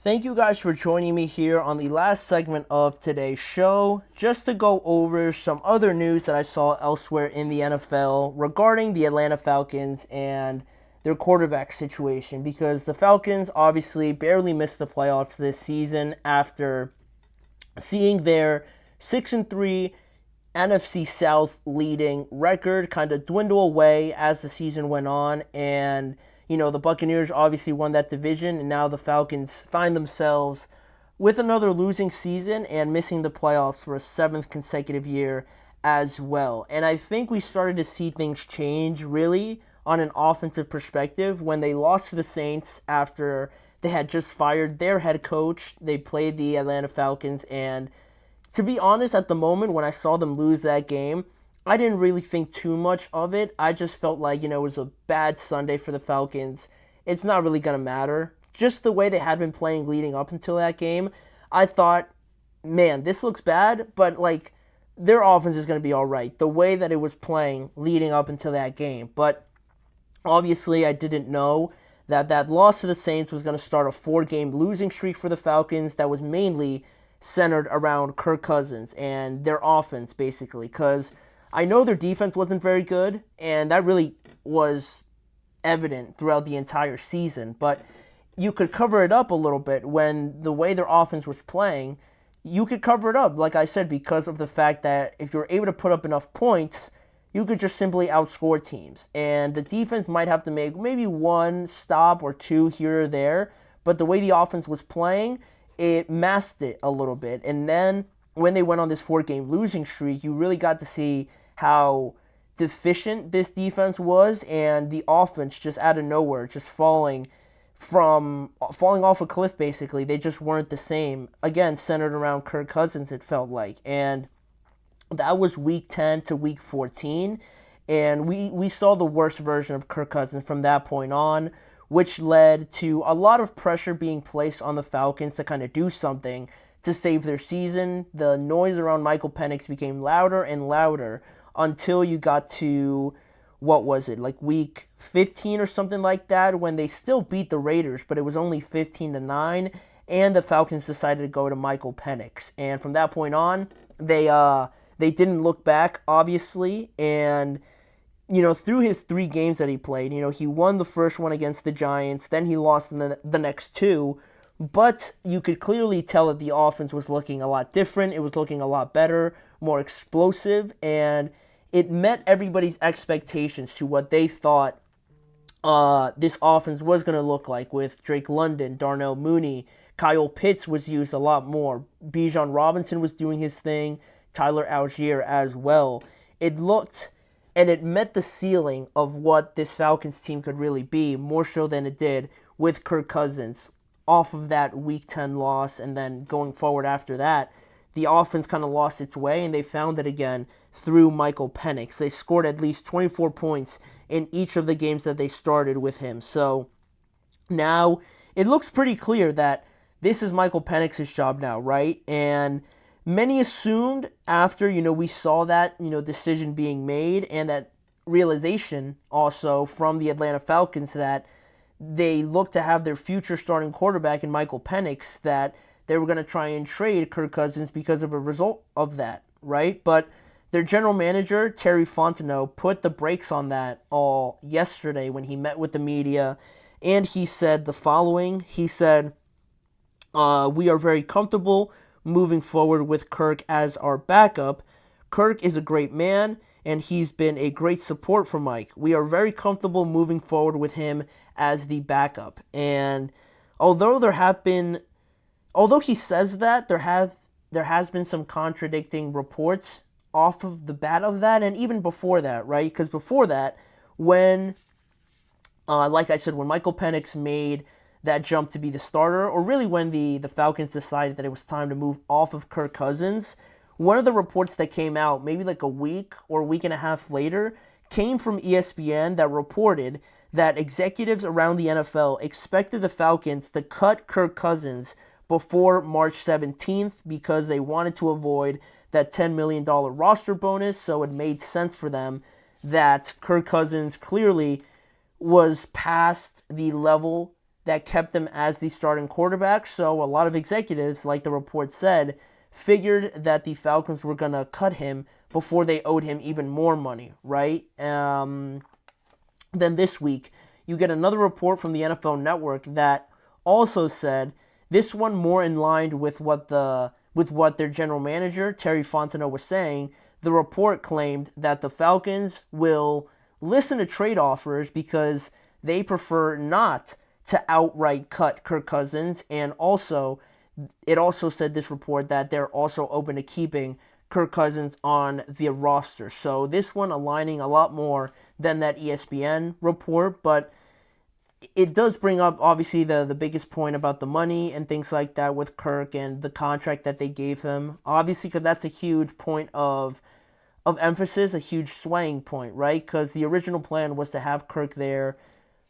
Thank you guys for joining me here on the last segment of today's show, just to go over some other news that I saw elsewhere in the NFL regarding the Atlanta Falcons and their quarterback situation, because the Falcons obviously barely missed the playoffs this season after seeing their 6-3 NFC South leading record kind of dwindle away as the season went on. And the Buccaneers obviously won that division, and now the Falcons find themselves with another losing season and missing the playoffs for a seventh consecutive year as well. And I think we started to see things change really on an offensive perspective when they lost to the Saints after they had just fired their head coach. They played the Atlanta Falcons, and to be honest, at the moment when I saw them lose that game, I didn't really think too much of it. I just felt like, it was a bad Sunday for the Falcons. It's not really going to matter. Just the way they had been playing leading up until that game, I thought, man, this looks bad, but their offense is going to be all right. The way that it was playing leading up until that game. But obviously, I didn't know that loss to the Saints was going to start a 4-game losing streak for the Falcons that was mainly centered around Kirk Cousins and their offense, basically, because I know their defense wasn't very good, and that really was evident throughout the entire season, but you could cover it up a little bit when the way their offense was playing. You could cover it up, like I said, because of the fact that if you're able to put up enough points, you could just simply outscore teams. And the defense might have to make maybe one stop or two here or there, but the way the offense was playing, it masked it a little bit. And then when they went on this 4-game losing streak, you really got to see how deficient this defense was, and the offense just out of nowhere, just falling off a cliff, basically. They just weren't the same. Again, centered around Kirk Cousins, it felt like. And that was week 10 to week 14, and we saw the worst version of Kirk Cousins from that point on, which led to a lot of pressure being placed on the Falcons to kind of do something to save their season. The noise around Michael Penix became louder and louder until you got to, what was it, week 15 or something like that, when they still beat the Raiders, but it was only 15-9, and the Falcons decided to go to Michael Penix. And from that point on, they didn't look back, obviously, and through his 3 games that he played, he won the first one against the Giants, then he lost in the next 2, but you could clearly tell that the offense was looking a lot different. It was looking a lot better, more explosive, and it met everybody's expectations to what they thought this offense was going to look like, with Drake London, Darnell Mooney. Kyle Pitts was used a lot more. Bijan Robinson was doing his thing. Tyler Algier as well. It looked and it met the ceiling of what this Falcons team could really be, more so than it did with Kirk Cousins off of that Week 10 loss, and then going forward after that, the offense kind of lost its way, and they found it again through Michael Penix. They scored at least 24 points in each of the games that they started with him. So now it looks pretty clear that this is Michael Penix's job now, right? And many assumed after, we saw that, decision being made, and that realization also from the Atlanta Falcons that they looked to have their future starting quarterback in Michael Penix, that they were going to try and trade Kirk Cousins because of a result of that, right? But their general manager, Terry Fontenot, put the brakes on that all yesterday when he met with the media, and he said the following. He said, we are very comfortable moving forward with Kirk as our backup. Kirk is a great man, and he's been a great support for Mike. We are very comfortable moving forward with him as the backup. And although he says that, there has been some contradicting reports off of the bat of that, and even before that, right? Because before that, when, like I said, when Michael Penix made that jump to be the starter, or really when the Falcons decided that it was time to move off of Kirk Cousins, one of the reports that came out maybe a week or a week and a half later came from ESPN that reported that executives around the NFL expected the Falcons to cut Kirk Cousins before March 17th because they wanted to avoid that $10 million roster bonus, so it made sense for them that Kirk Cousins clearly was past the level that kept him as the starting quarterback. So a lot of executives, like the report said, figured that the Falcons were going to cut him before they owed him even more money, right? Then this week, you get another report from the NFL Network that also said, this one more in line with what their general manager, Terry Fontenot, was saying. The report claimed that the Falcons will listen to trade offers because they prefer not to outright cut Kirk Cousins, and it also said, this report, that they're also open to keeping Kirk Cousins on the roster. So this one aligning a lot more than that ESPN report, but it does bring up, obviously, the biggest point about the money and things like that with Kirk and the contract that they gave him. Obviously, because that's a huge point of emphasis, a huge swaying point, right? Because the original plan was to have Kirk there,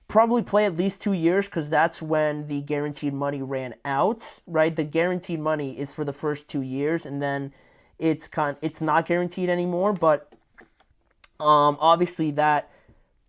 probably play at least 2 years, because that's when the guaranteed money ran out, right? The guaranteed money is for the first 2 years, and then it's not guaranteed anymore. But obviously that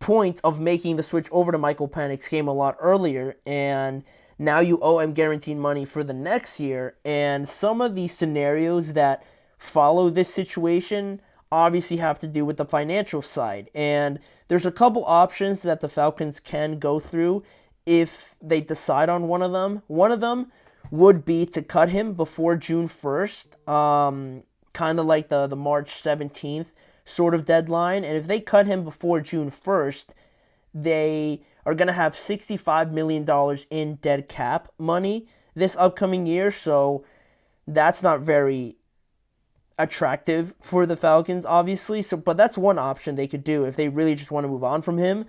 point of making the switch over to Michael Penix came a lot earlier, and now you owe him guaranteed money for the next year. And some of these scenarios that follow this situation obviously have to do with the financial side. And there's a couple options that the Falcons can go through if they decide on one of them. One of them would be to cut him before June 1st, kind of like the March 17th sort of deadline. And if they cut him before June 1st, they are going to have $65 million in dead cap money this upcoming year. So that's not very attractive for the Falcons, obviously. But that's one option they could do if they really just want to move on from him.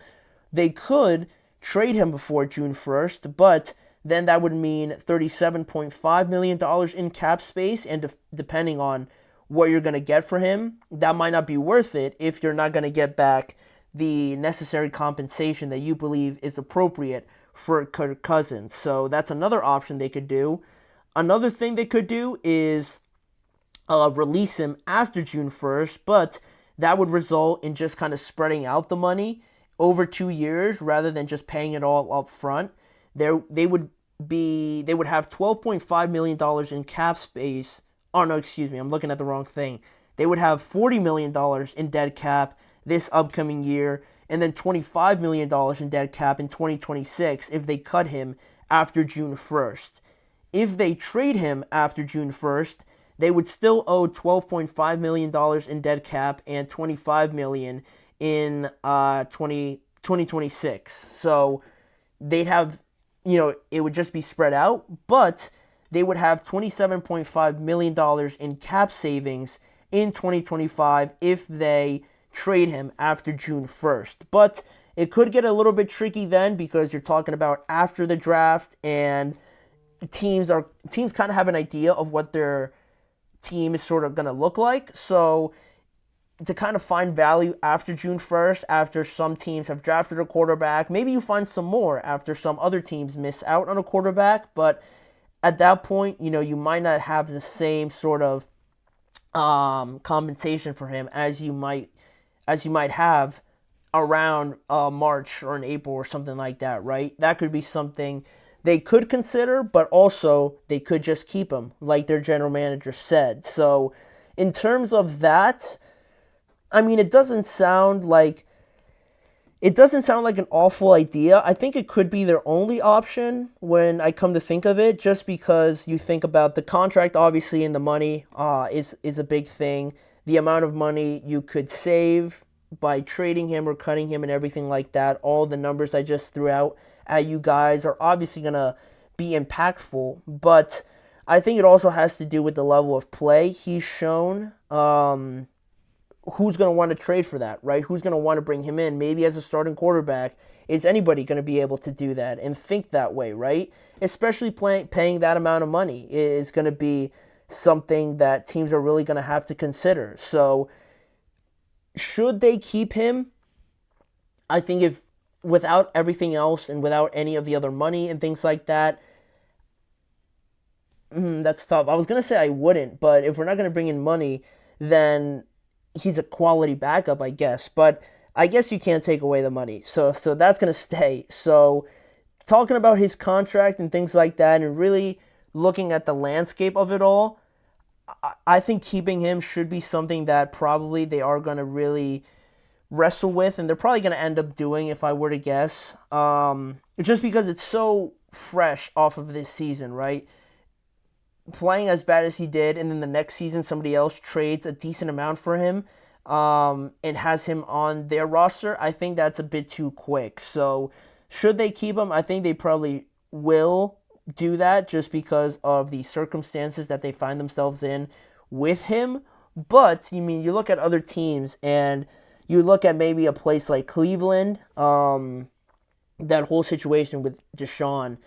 They could trade him before June 1st, but then that would mean $37.5 million in cap space, and depending on what you're going to get for him, that might not be worth it if you're not going to get back the necessary compensation that you believe is appropriate for Kirk Cousins. So that's another option they could do. Another thing they could do is release him after June 1st, but that would result in just kind of spreading out the money over 2 years rather than just paying it all up front. They would have $12.5 million in cap space. Oh, no, excuse me, I'm looking at the wrong thing. They would have $40 million in dead cap this upcoming year, and then $25 million in dead cap in 2026 if they cut him after June 1st. If they trade him after June 1st, they would still owe $12.5 million in dead cap and $25 million in 2026. So they'd have, it would just be spread out, but they would have $27.5 million in cap savings in 2025 if they trade him after June 1st. But it could get a little bit tricky then, because you're talking about after the draft, and teams kind of have an idea of what their team is sort of going to look like. So to kind of find value after June 1st, after some teams have drafted a quarterback, maybe you find some more after some other teams miss out on a quarterback, but at that point, you might not have the same sort of compensation for him as you might have around March or in April or something like that, right? That could be something they could consider, but also they could just keep him, like their general manager said. So in terms of that, I mean, it doesn't sound like an awful idea. I think it could be their only option when I come to think of it, just because you think about the contract, obviously, and the money is a big thing. The amount of money you could save by trading him or cutting him and everything like that, all the numbers I just threw out at you guys are obviously going to be impactful. But I think it also has to do with the level of play he's shown. Who's going to want to trade for that, right? Who's going to want to bring him in? Maybe as a starting quarterback, is anybody going to be able to do that and think that way, right? Especially paying that amount of money is going to be something that teams are really going to have to consider. So should they keep him? I think if without everything else and without any of the other money and things like that, that's tough. I was going to say I wouldn't, but if we're not going to bring in money, then he's a quality backup, I guess. But I guess you can't take away the money. So that's going to stay. So talking about his contract and things like that and really looking at the landscape of it all, I think keeping him should be something that probably they are going to really wrestle with, and they're probably going to end up doing, if I were to guess. Just because it's so fresh off of this season, right? Playing as bad as he did, and then the next season somebody else trades a decent amount for him and has him on their roster, I think that's a bit too quick. So should they keep him? I think they probably will do that just because of the circumstances that they find themselves in with him. But, you look at other teams and you look at maybe a place like Cleveland, that whole situation with Deshaun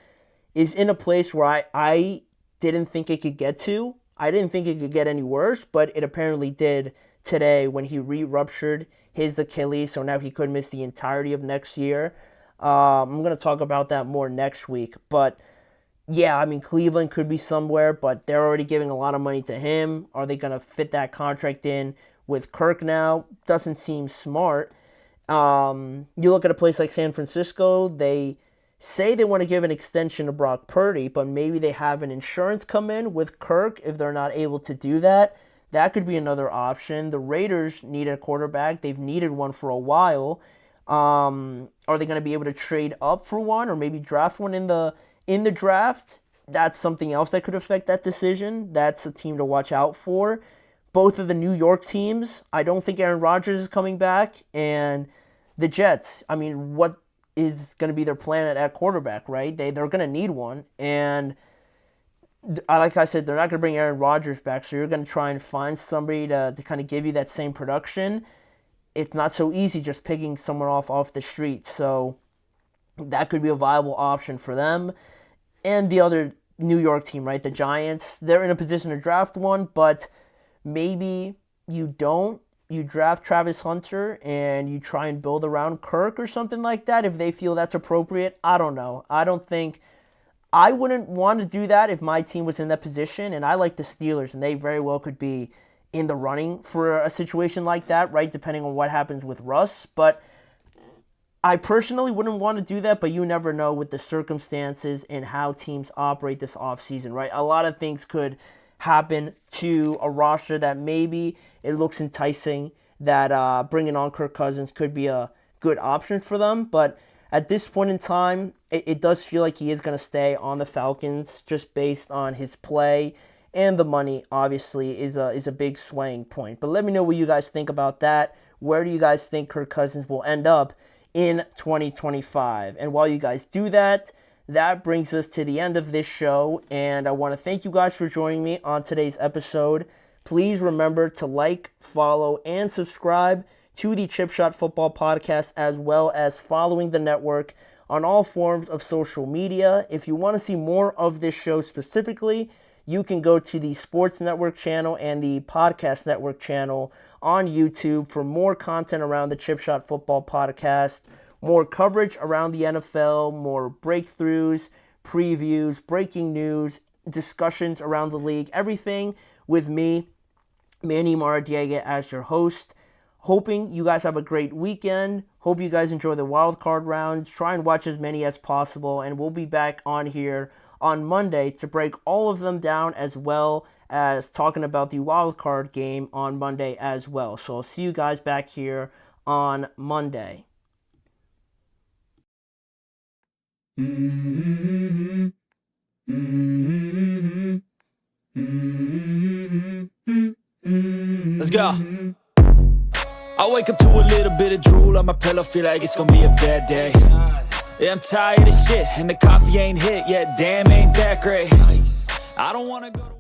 is in a place where I didn't think it could get to. I didn't think it could get any worse, but it apparently did today when he re-ruptured his Achilles, so now he could miss the entirety of next year. I'm going to talk about that more next week, but yeah, Cleveland could be somewhere, but they're already giving a lot of money to him. Are they going to fit that contract in with Kirk now? Doesn't seem smart. You look at a place like San Francisco, they say they want to give an extension to Brock Purdy, but maybe they have an insurance come in with Kirk if they're not able to do that. That could be another option. The Raiders need a quarterback. They've needed one for a while. Are they going to be able to trade up for one or maybe draft one in the draft? That's something else that could affect that decision. That's a team to watch out for. Both of the New York teams, I don't think Aaron Rodgers is coming back. And the Jets, what is going to be their plan at quarterback, right? They're going to need one. And like I said, they're not going to bring Aaron Rodgers back, so you're going to try and find somebody to kind of give you that same production. It's not so easy just picking someone off the street. So that could be a viable option for them. And the other New York team, right, the Giants, they're in a position to draft one, but maybe you don't. You draft Travis Hunter and you try and build around Kirk or something like that if they feel that's appropriate. I don't know. I wouldn't want to do that if my team was in that position, and I like the Steelers, and they very well could be in the running for a situation like that, right, depending on what happens with Russ. But I personally wouldn't want to do that, but you never know with the circumstances and how teams operate this offseason, right? A lot of things could happen to a roster that maybe it looks enticing, that bringing on Kirk Cousins could be a good option for them. But at this point in time, it does feel like he is going to stay on the Falcons just based on his play, and the money obviously is a big swaying point. But let me know what you guys think about that. Where do you guys think Kirk Cousins will end up in 2025? And while you guys do that, that brings us to the end of this show, and I want to thank you guys for joining me on today's episode. Please remember to like, follow, and subscribe to the Chip Shot Football Podcast, as well as following the network on all forms of social media. If you want to see more of this show specifically, you can go to the Sports Network channel and the Podcast Network channel on YouTube for more content around the Chip Shot Football Podcast, more coverage around the NFL, more breakthroughs, previews, breaking news, discussions around the league, everything with me, Manny Maradiega, as your host. Hoping you guys have a great weekend. Hope you guys enjoy the wild card rounds. Try and watch as many as possible, and we'll be back on here on Monday to break all of them down, as well as talking about the wild card game on Monday as well. So I'll see you guys back here on Monday. Let's go. I wake up to a little bit of drool on my pillow, feel like it's gonna be a bad day. Yeah, I'm tired of shit, and the coffee ain't hit yet, damn, ain't that great. I don't wanna go to